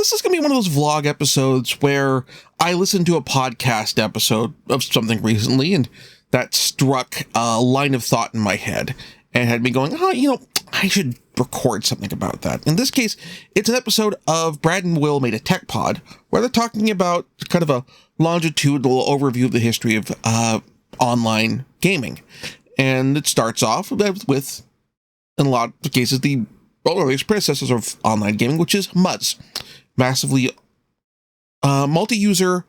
this is going to be one of those vlog episodes where I listened to a podcast episode of something recently, and that struck a line of thought in my head and had me going, I should record something about that. In this case, it's an episode of Brad and Will Made a Tech Pod, where they're talking about kind of a longitudinal overview of the history of online gaming. And it starts off with, in a lot of cases, the earliest predecessors of online gaming, which is MUDs. Massively multi-user,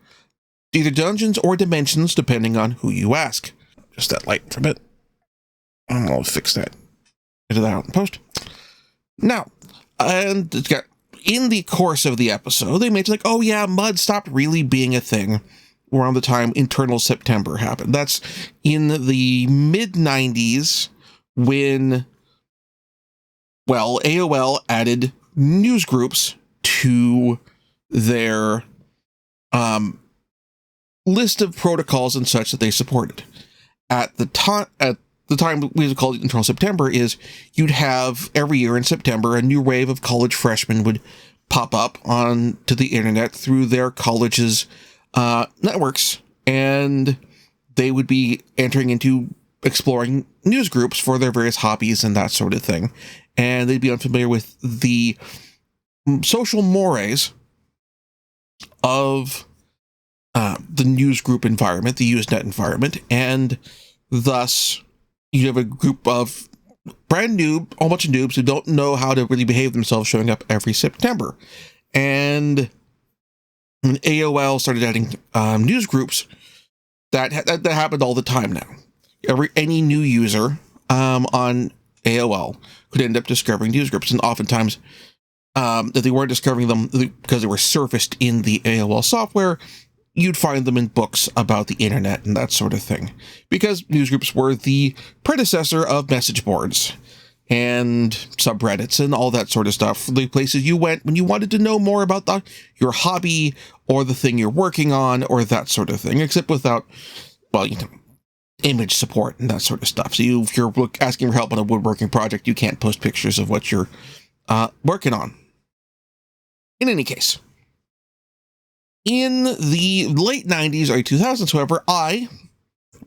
either dungeons or dimensions, depending on who you ask. Just that light for a bit. I'll fix that. Get that out in post. Now, and in the course of the episode, they mentioned MUD stopped really being a thing around the time Internal September happened. That's in the mid-90s when, AOL added news groups to their list of protocols and such that they supported. At the time we would call it Internal September, is you'd have every year in September a new wave of college freshmen would pop up onto the internet through their college's networks, and they would be entering into exploring news groups for their various hobbies and that sort of thing. And they'd be unfamiliar with the social mores of the news group environment, the Usenet environment, and thus you have a group of a whole bunch of noobs who don't know how to really behave themselves showing up every September. And when AOL started adding news groups, that happened all the time now. Any new user on AOL could end up discovering news groups, and oftentimes that they weren't discovering them because they were surfaced in the AOL software. You'd find them in books about the internet and that sort of thing, because newsgroups were the predecessor of message boards and subreddits and all that sort of stuff. The places you went when you wanted to know more about your hobby or the thing you're working on or that sort of thing, except without, image support and that sort of stuff. So if you're asking for help on a woodworking project, you can't post pictures of what you're working on. In any case, in the late 90s, early 2000s, however, I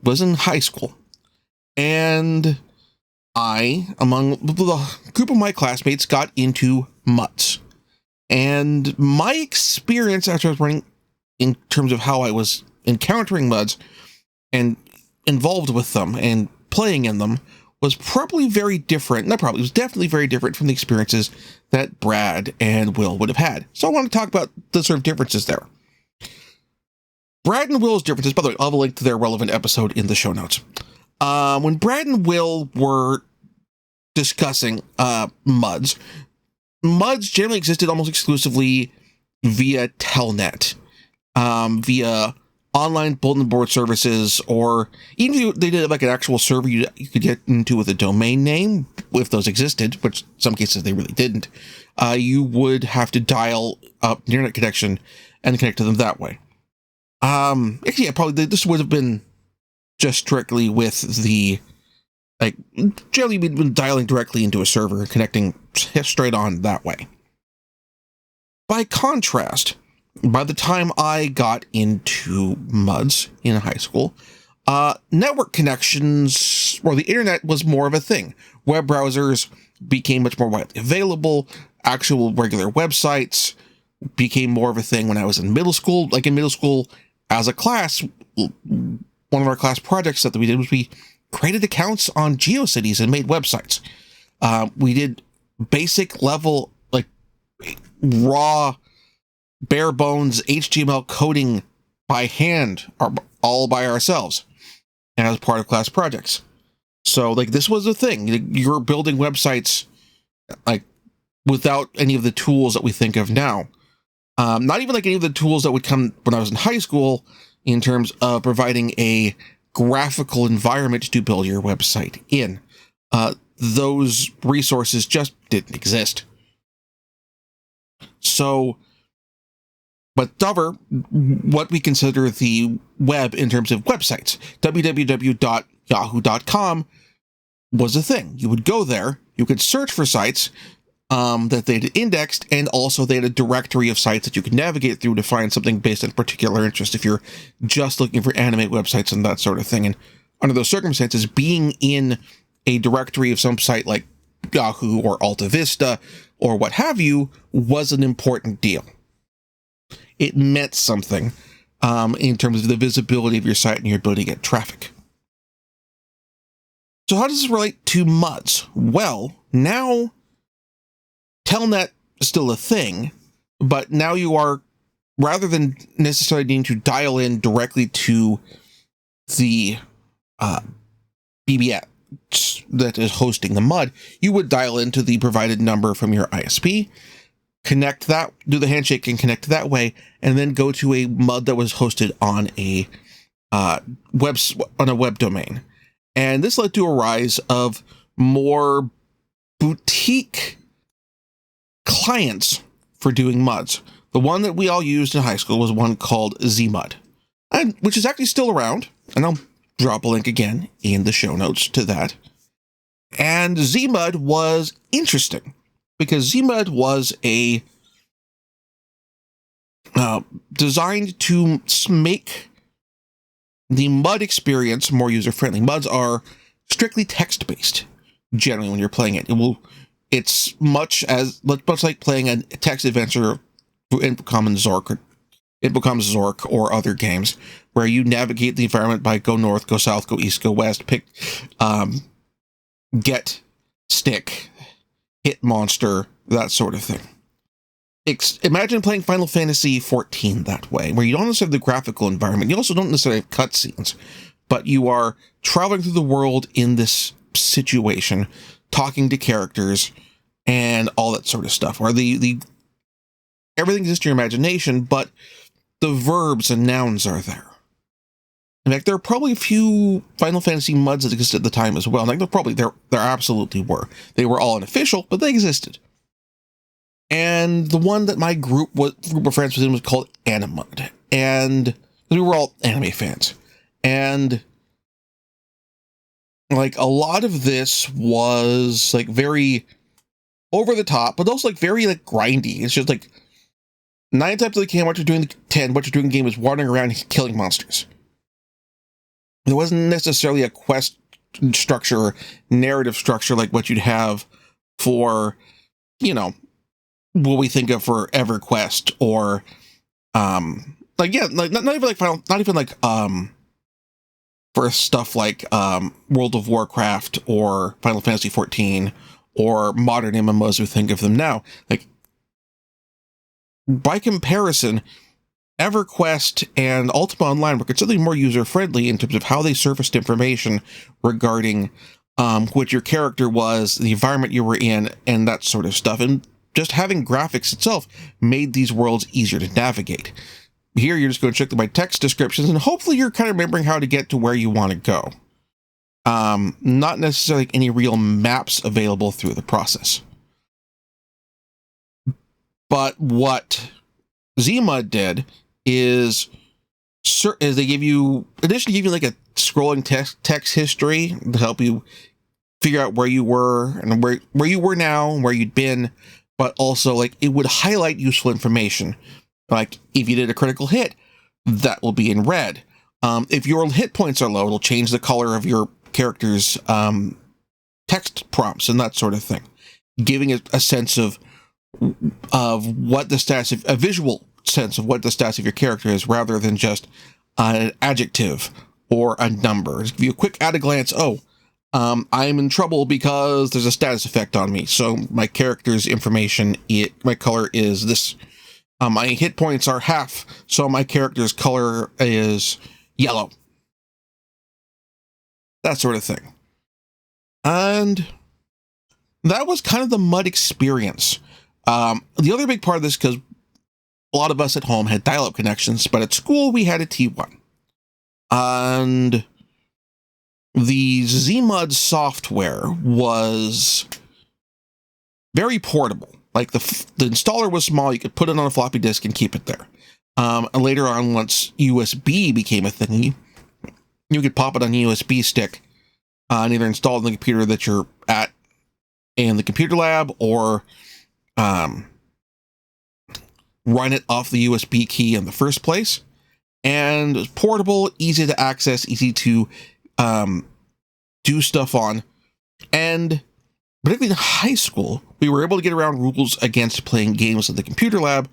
was in high school, and among the group of my classmates, got into MUDs. And my experience after I was running, in terms of how I was encountering MUDs and involved with them and playing in them, was probably very different. It was definitely very different from the experiences that Brad and Will would have had. So I want to talk about the sort of differences there. Brad and Will's differences, by the way, I'll have a link to their relevant episode in the show notes. When Brad and Will were discussing MUDs generally existed almost exclusively via Telnet, via online bulletin board services, or even if they did an actual server you could get into with a domain name, if those existed, which in some cases they really didn't, you would have to dial up an internet connection and connect to them that way. Probably this would have been just strictly with the, generally we'd been dialing directly into a server and connecting straight on that way. By contrast, by the time I got into MUDs in high school, network connections, or the internet, was more of a thing. Web browsers became much more widely available. Actual regular websites became more of a thing when I was in middle school. In middle school, as a class, one of our class projects that we did was we created accounts on GeoCities and made websites. We did basic level, raw, bare bones HTML coding by hand, all by ourselves, as part of class projects. So, this was a thing. You're building websites, without any of the tools that we think of now. Not even any of the tools that would come when I was in high school in terms of providing a graphical environment to build your website in. Those resources just didn't exist. So, but however, what we consider the web in terms of websites, www.yahoo.com was a thing. You would go there, you could search for sites, that they had indexed, and also they had a directory of sites that you could navigate through to find something based on particular interest if you're just looking for anime websites and that sort of thing. And under those circumstances, being in a directory of some site like Yahoo or Alta Vista or what have you was an important deal. It meant something in terms of the visibility of your site and your ability to get traffic. So how does this relate to MUDs? Well, now Telnet is still a thing, but now you are, rather than necessarily needing to dial in directly to the BBS that is hosting the MUD, you would dial into the provided number from your ISP, connect that, do the handshake and connect that way, and then go to a MUD that was hosted on a web domain. And this led to a rise of more boutique clients for doing MUDs. The one that we all used in high school was one called ZMUD, which is actually still around, and I'll drop a link again in the show notes to that. And ZMUD was interesting because ZMUD was designed to make the MUD experience more user-friendly. MUDs are strictly text-based, generally, when you're playing it. It's much like playing a text adventure in Zork or other games, where you navigate the environment by go north, go south, go east, go west, pick, get, stick, hit monster, that sort of thing. Imagine playing Final Fantasy XIV that way, where you don't necessarily have the graphical environment. You also don't necessarily have cutscenes, but you are traveling through the world in this situation, talking to characters, and all that sort of stuff, where the everything exists in your imagination, but the verbs and nouns are there. In fact, there are probably a few Final Fantasy MUDs that existed at the time as well. Like there absolutely were. They were all unofficial, but they existed. And the one that my group of friends was in was called Animud, and we were all anime fans. And like a lot of this was like very over the top, but also like very like grindy. It's just like 9 times out of 10, what you're doing in the game is wandering around and killing monsters. There wasn't necessarily a quest structure or narrative structure like what you'd have for, what we think of for EverQuest or not even for stuff like World of Warcraft or Final Fantasy XIV or modern MMOs we think of them now. Like, by comparison, EverQuest and Ultima Online were considerably more user-friendly in terms of how they surfaced information regarding what your character was, the environment you were in, and that sort of stuff. And just having graphics itself made these worlds easier to navigate. Here, you're just going to check my text descriptions, and hopefully you're kind of remembering how to get to where you want to go. Not necessarily any real maps available through the process. But what ZMUD did is they initially give you like a scrolling text history to help you figure out where you were and where you were now and where you'd been, but also like it would highlight useful information. Like if you did a critical hit, that will be in red. If your hit points are low, it'll change the color of your character's text prompts and that sort of thing, giving it a sense of what the status of a visual sense of what the status of your character is, rather than just an adjective or a number. Just give you a quick at a glance. I'm in trouble because there's a status effect on me. So my character's information, my color is this. My hit points are half, so my character's color is yellow. That sort of thing. And that was kind of the MUD experience. The other big part of this, because a lot of us at home had dial-up connections, but at school we had a T1. And the ZMUD software was very portable. Like the installer was small, you could put it on a floppy disk and keep it there. And later on, once USB became a thing, you could pop it on a USB stick and either install it on the computer that you're at in the computer lab, or run it off the USB key in the first place. And it was portable, easy to access, easy to do stuff on. And particularly in high school, we were able to get around rules against playing games in the computer lab,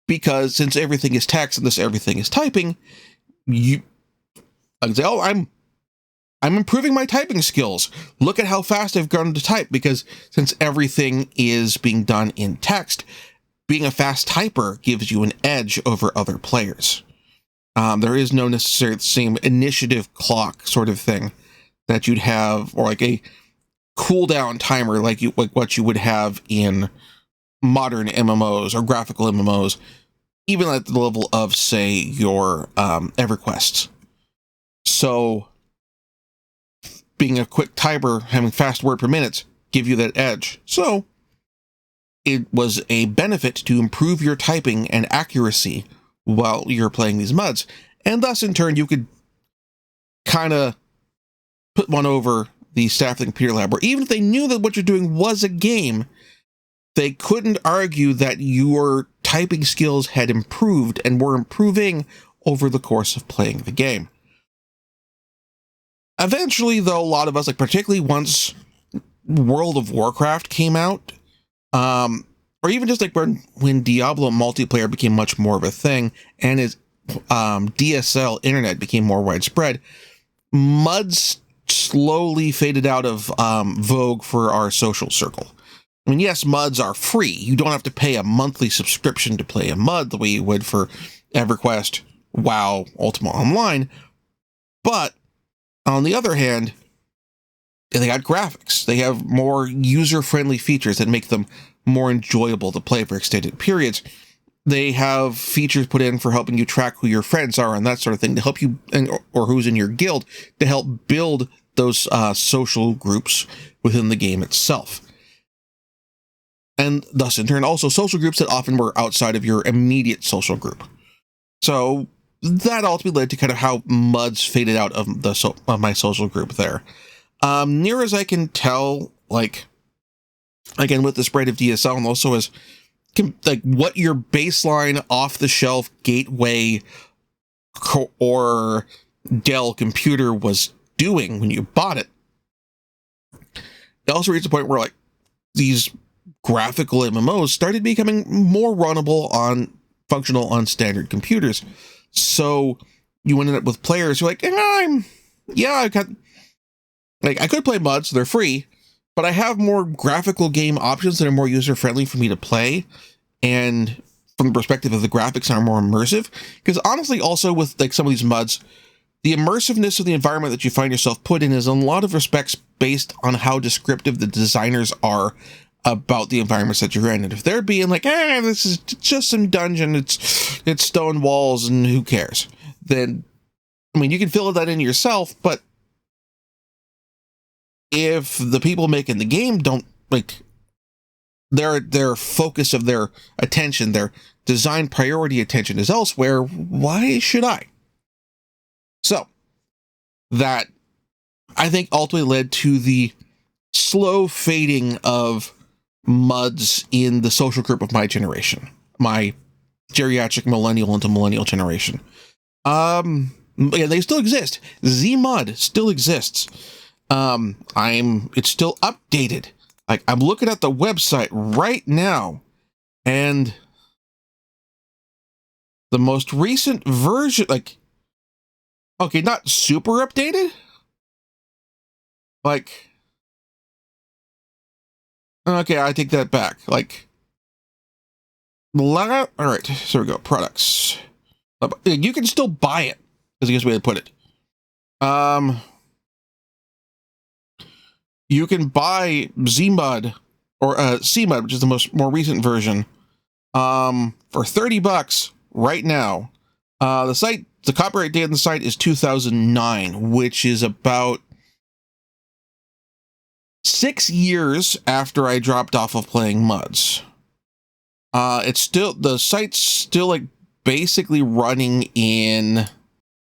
because since everything is text and everything is typing, I can say, oh, I'm improving my typing skills. Look at how fast I've gone to type, because since everything is being done in text, being a fast typer gives you an edge over other players. There is no necessarily the same initiative clock sort of thing that you'd have, or like a cooldown timer like what you would have in modern MMOs or graphical MMOs, even at the level of, say, your EverQuest. So being a quick typer, having fast word per minute, give you that edge. So it was a benefit to improve your typing and accuracy while you're playing these MUDs. And thus, in turn, you could kind of put one over the staff of the computer lab, where even if they knew that what you're doing was a game, they couldn't argue that your typing skills had improved and were improving over the course of playing the game. Eventually, though, a lot of us, like particularly once World of Warcraft came out, or even just like when Diablo multiplayer became much more of a thing, and as DSL internet became more widespread, MUDs slowly faded out of vogue for our social circle. I mean, yes, MUDs are free. You don't have to pay a monthly subscription to play a MUD the way you would for EverQuest, WoW, Ultima Online. But on the other hand, they got graphics. They have more user-friendly features that make them more enjoyable to play for extended periods. They have features put in for helping you track who your friends are and that sort of thing to help you, or who's in your guild, to help build those social groups within the game itself. And thus, in turn, also social groups that often were outside of your immediate social group. So that ultimately led to kind of how MUDs faded out of of my social group there. Near as I can tell, like, again, with the spread of DSL, and also as like what your baseline off-the-shelf gateway or Dell computer was doing when you bought it, it also reached a point where like these graphical MMOs started becoming more runnable functional on standard computers. So you ended up with players who are like, I could play MUDs, they're free, but I have more graphical game options that are more user-friendly for me to play, and from the perspective of the graphics are more immersive. Because honestly, also with like some of these MUDs, the immersiveness of the environment that you find yourself put in is in a lot of respects based on how descriptive the designers are about the environments that you're in. And if they're being like, this is just some dungeon, it's stone walls and who cares, then, I mean, you can fill that in yourself, but if the people making the game don't, like, their focus of their attention, their design priority attention is elsewhere, why should I? So that, I think, ultimately led to the slow fading of MUDs in the social group of my generation, my geriatric millennial into millennial generation. Yeah, they still exist. ZMUD still exists. It's still updated. Like, I'm looking at the website right now, and the most recent version, like, okay, not super updated. Like, okay, I take that back. Like, all right, so we go. Products. You can still buy it, is the best way to put it. You can buy ZMUD or CMUD, which is the more recent version, for $30 right now. The copyright date on the site is 2009, which is about 6 years after I dropped off of playing MUDs. The site's still like basically running in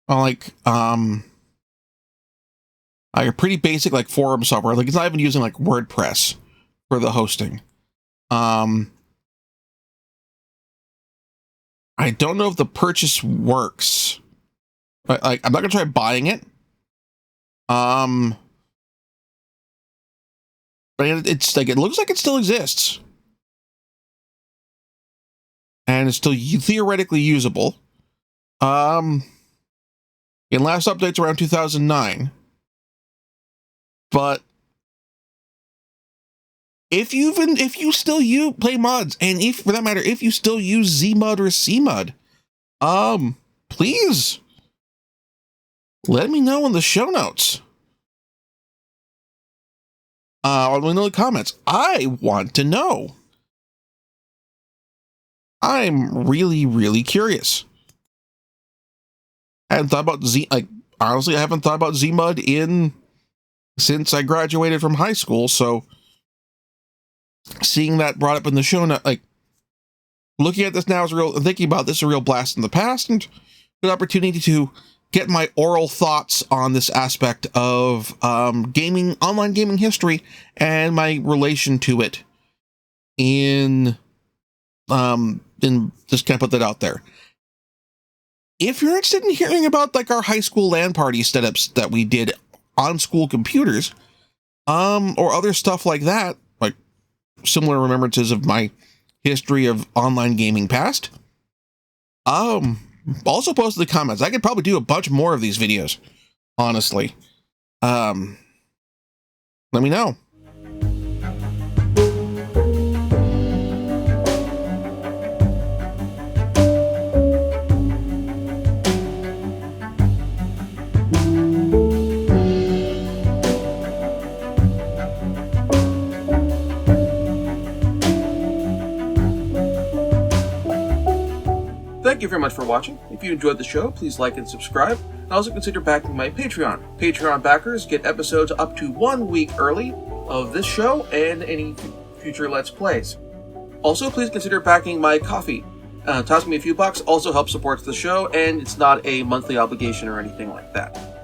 like a pretty basic like forum software. Like, it's not even using like WordPress for the hosting. I don't know if the purchase works. But, like, I'm not gonna try buying it. But it's like, it looks like it still exists, and it's still theoretically usable. In last updates around 2009. But if you still play mods, and if, for that matter, if you still use Zmud or Cmud, please let me know in the show notes. Or let me know in the comments. I want to know. I'm really, really curious. I hadn't thought about honestly, I haven't thought about Zmud since I graduated from high school, so seeing that brought up in the show note, like, looking at this now thinking about this is a real blast in the past, and good opportunity to get my oral thoughts on this aspect of online gaming history and my relation to it just kind of put that out there. If you're interested in hearing about like our high school LAN party setups that we did on school computers, or other stuff like that, like similar remembrances of my history of online gaming past, also post in the comments. I could probably do a bunch more of these videos, honestly. Let me know. Thank you very much for watching. If you enjoyed the show, please like and subscribe, and also consider backing my Patreon. Patreon backers get episodes up to 1 week early of this show and any future Let's Plays. Also, please consider backing my Ko-fi. Toss me a few bucks also helps support the show, and it's not a monthly obligation or anything like that.